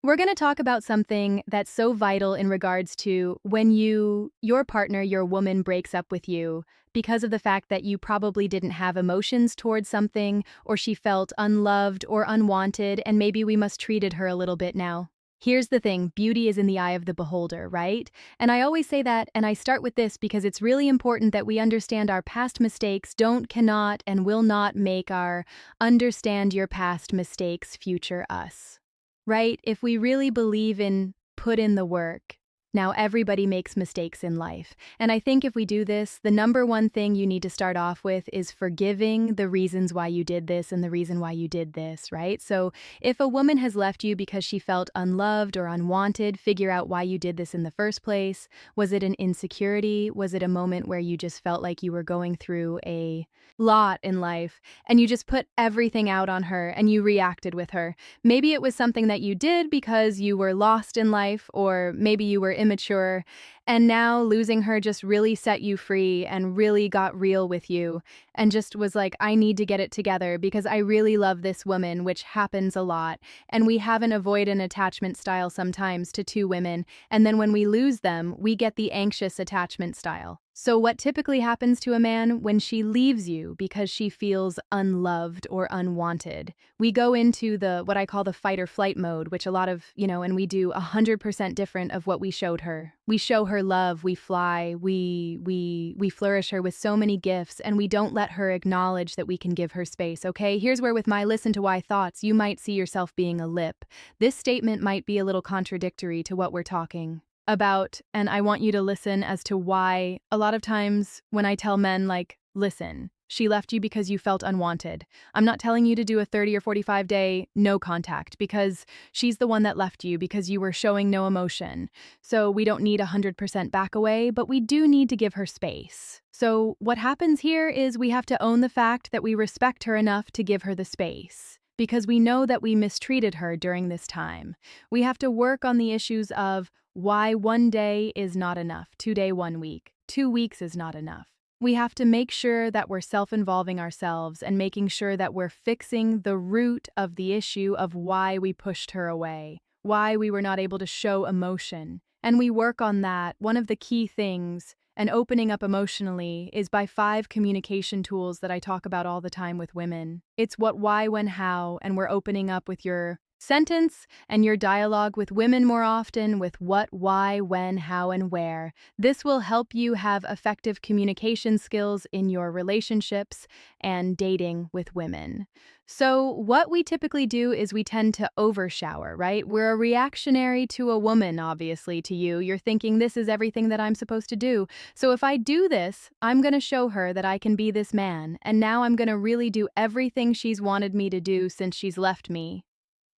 We're going to talk about something that's so vital in regards to when your partner, your woman breaks up with you because of the fact that you probably didn't have emotions towards something, or she felt unloved or unwanted, and maybe we mistreated her a little bit now. Here's the thing, beauty is in the eye of the beholder, right? And I always say that, and I start with this because it's really important that we understand our past mistakes don't, cannot, and will not make our understand your past mistakes future us. Right? If we really believe in put in the work, now everybody makes mistakes in life. And I think if we do this, the number one thing you need to start off with is forgiving the reasons why you did this and the reason why you did this, right? So if a woman has left you because she felt unloved or unwanted, figure out why you did this in the first place. Was it an insecurity? Was it a moment where you just felt like you were going through a lot in life and you just put everything out on her and you reacted with her? Maybe it was something that you did because you were lost in life, or maybe you were immature, and now losing her just really set you free and really got real with you and just was like, I need to get it together because I really love this woman, which happens a lot. And we have an avoidant attachment style sometimes to two women, and then when we lose them, we get the anxious attachment style. So what typically happens to a man when she leaves you because she feels unloved or unwanted? We go into the what I call the fight or flight mode, which a lot of, and we do 100% different of what we showed her. We show her love, we fly, we flourish her with so many gifts, and we don't let her acknowledge that we can give her space, okay? Here's where with my listen to why thoughts, you might see yourself being a lip. This statement might be a little contradictory to what we're talking about, and I want you to listen as to why a lot of times when I tell men, like, listen, she left you because you felt unwanted. I'm not telling you to do a 30 or 45-day no contact because she's the one that left you because you were showing no emotion. So we don't need 100% back away, but we do need to give her space. So what happens here is we have to own the fact that we respect her enough to give her the space, because we know that we mistreated her during this time. We have to work on the issues of why one day is not enough, 2 day, 1 week, 2 weeks is not enough. We have to make sure that we're self-involving ourselves and making sure that we're fixing the root of the issue of why we pushed her away, why we were not able to show emotion. And we work on that. One of the key things and opening up emotionally is by 5 communication tools that I talk about all the time with women. It's what, why, when, how, and we're opening up with your sentence and your dialogue with women more often with what, why, when, how, and where. This will help you have effective communication skills in your relationships and dating with women. So what we typically do is we tend to overshower, right? We're a reactionary to a woman, obviously, to you. You're thinking this is everything that I'm supposed to do. So if I do this, I'm going to show her that I can be this man, and now I'm going to really do everything she's wanted me to do since she's left me.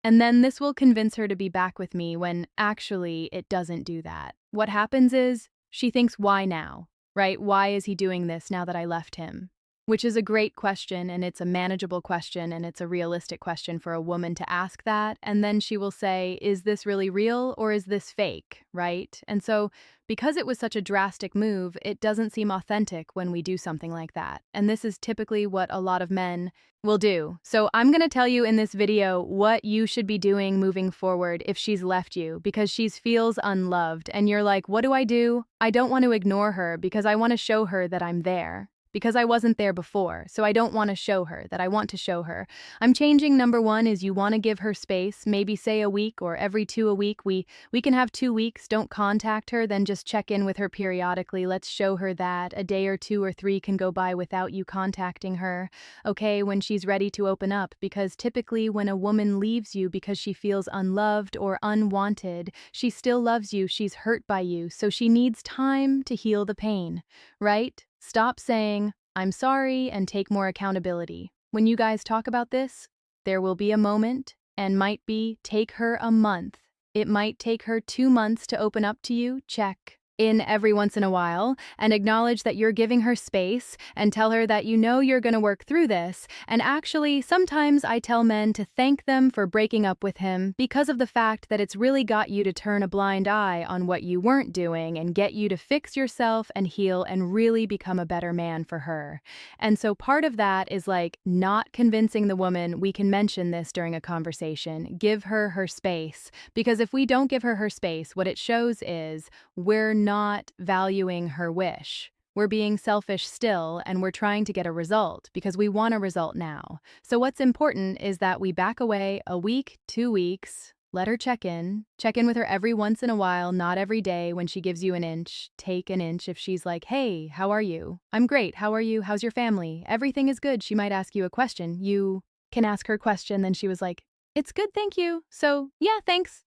And then this will convince her to be back with me when actually it doesn't do that. What happens is she thinks, why now, right? Why is he doing this now that I left him? Which is a great question, and it's a manageable question, and it's a realistic question for a woman to ask that. And then she will say, is this really real or is this fake, right? And so because it was such a drastic move, it doesn't seem authentic when we do something like that. And this is typically what a lot of men will do. So I'm going to tell you in this video what you should be doing moving forward if she's left you because she feels unloved and you're like, what do? I don't want to ignore her because I want to show her that I'm there. Because I wasn't there before, so I don't want to show her that I want to show her. I'm changing. Number 1 is you want to give her space, maybe say a week or every 2 a week. We can have 2 weeks, don't contact her, then just check in with her periodically. Let's show her that a day or 2 or 3 can go by without you contacting her, okay, when she's ready to open up. Because typically when a woman leaves you because she feels unloved or unwanted, she still loves you, she's hurt by you, so she needs time to heal the pain, right? Stop saying, I'm sorry, and take more accountability. When you guys talk about this, there will be a moment, and might be take her a month. It might take her 2 months to open up to you, check. in every once in a while and acknowledge that you're giving her space and tell her that you know you're going to work through this. And actually, sometimes I tell men to thank them for breaking up with him because of the fact that it's really got you to turn a blind eye on what you weren't doing and get you to fix yourself and heal and really become a better man for her. And so part of that is like not convincing the woman we can mention this during a conversation. Give her her space, because if we don't give her her space, what it shows is we're not valuing her wish. We're being selfish still, and we're trying to get a result because we want a result now. So what's important is that we back away a week, 2 weeks, let her check in with her every once in a while, not every day. When she gives you an inch, take an inch. If she's like, hey, how are you? I'm great. How are you? How's your family? Everything is good. She might ask you a question. You can ask her question. Then she was like, it's good, thank you. So, yeah, thanks,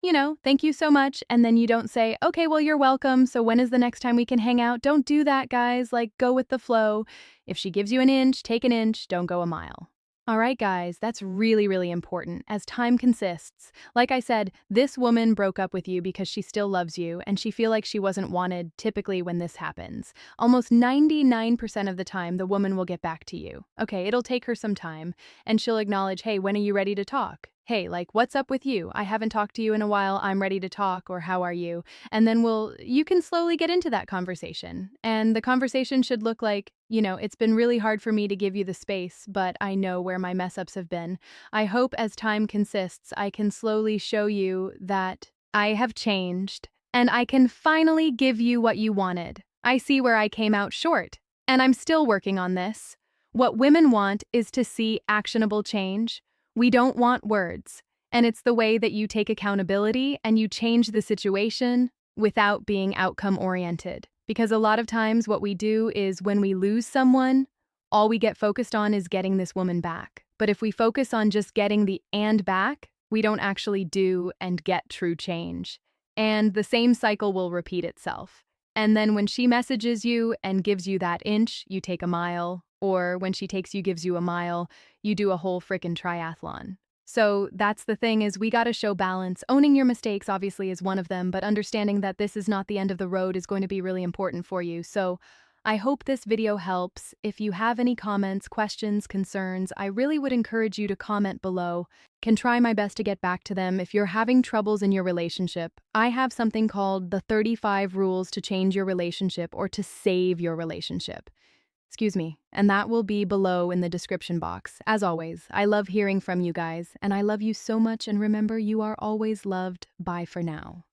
thank you so much. And then you don't say, okay, well, you're welcome. So when is the next time we can hang out? Don't do that, guys. Like, go with the flow. If she gives you an inch, take an inch, don't go a mile. All right, guys, that's really, really important as time consists. Like I said, this woman broke up with you because she still loves you and she feel like she wasn't wanted typically when this happens. Almost 99% of the time, the woman will get back to you. Okay, it'll take her some time and she'll acknowledge, hey, when are you ready to talk? Hey, like, what's up with you? I haven't talked to you in a while. I'm ready to talk, or how are you? And then you can slowly get into that conversation. And the conversation should look like, it's been really hard for me to give you the space, but I know where my mess ups have been. I hope as time consists, I can slowly show you that I have changed and I can finally give you what you wanted. I see where I came out short, and I'm still working on this. What women want is to see actionable change. We don't want words, and it's the way that you take accountability and you change the situation without being outcome-oriented. Because a lot of times what we do is when we lose someone, all we get focused on is getting this woman back. But if we focus on just getting the and back, we don't actually do and get true change. And the same cycle will repeat itself. And then when she messages you and gives you that inch, you take a mile, or when she gives you a mile, you do a whole frickin' triathlon. So that's the thing, is we gotta show balance. Owning your mistakes obviously is one of them, but understanding that this is not the end of the road is going to be really important for you. So I hope this video helps. If you have any comments, questions, concerns, I really would encourage you to comment below. Can try my best to get back to them. If you're having troubles in your relationship, I have something called the 35 rules to change your relationship or to save your relationship. Excuse me, and that will be below in the description box. As always, I love hearing from you guys, and I love you so much, and remember, you are always loved. Bye for now.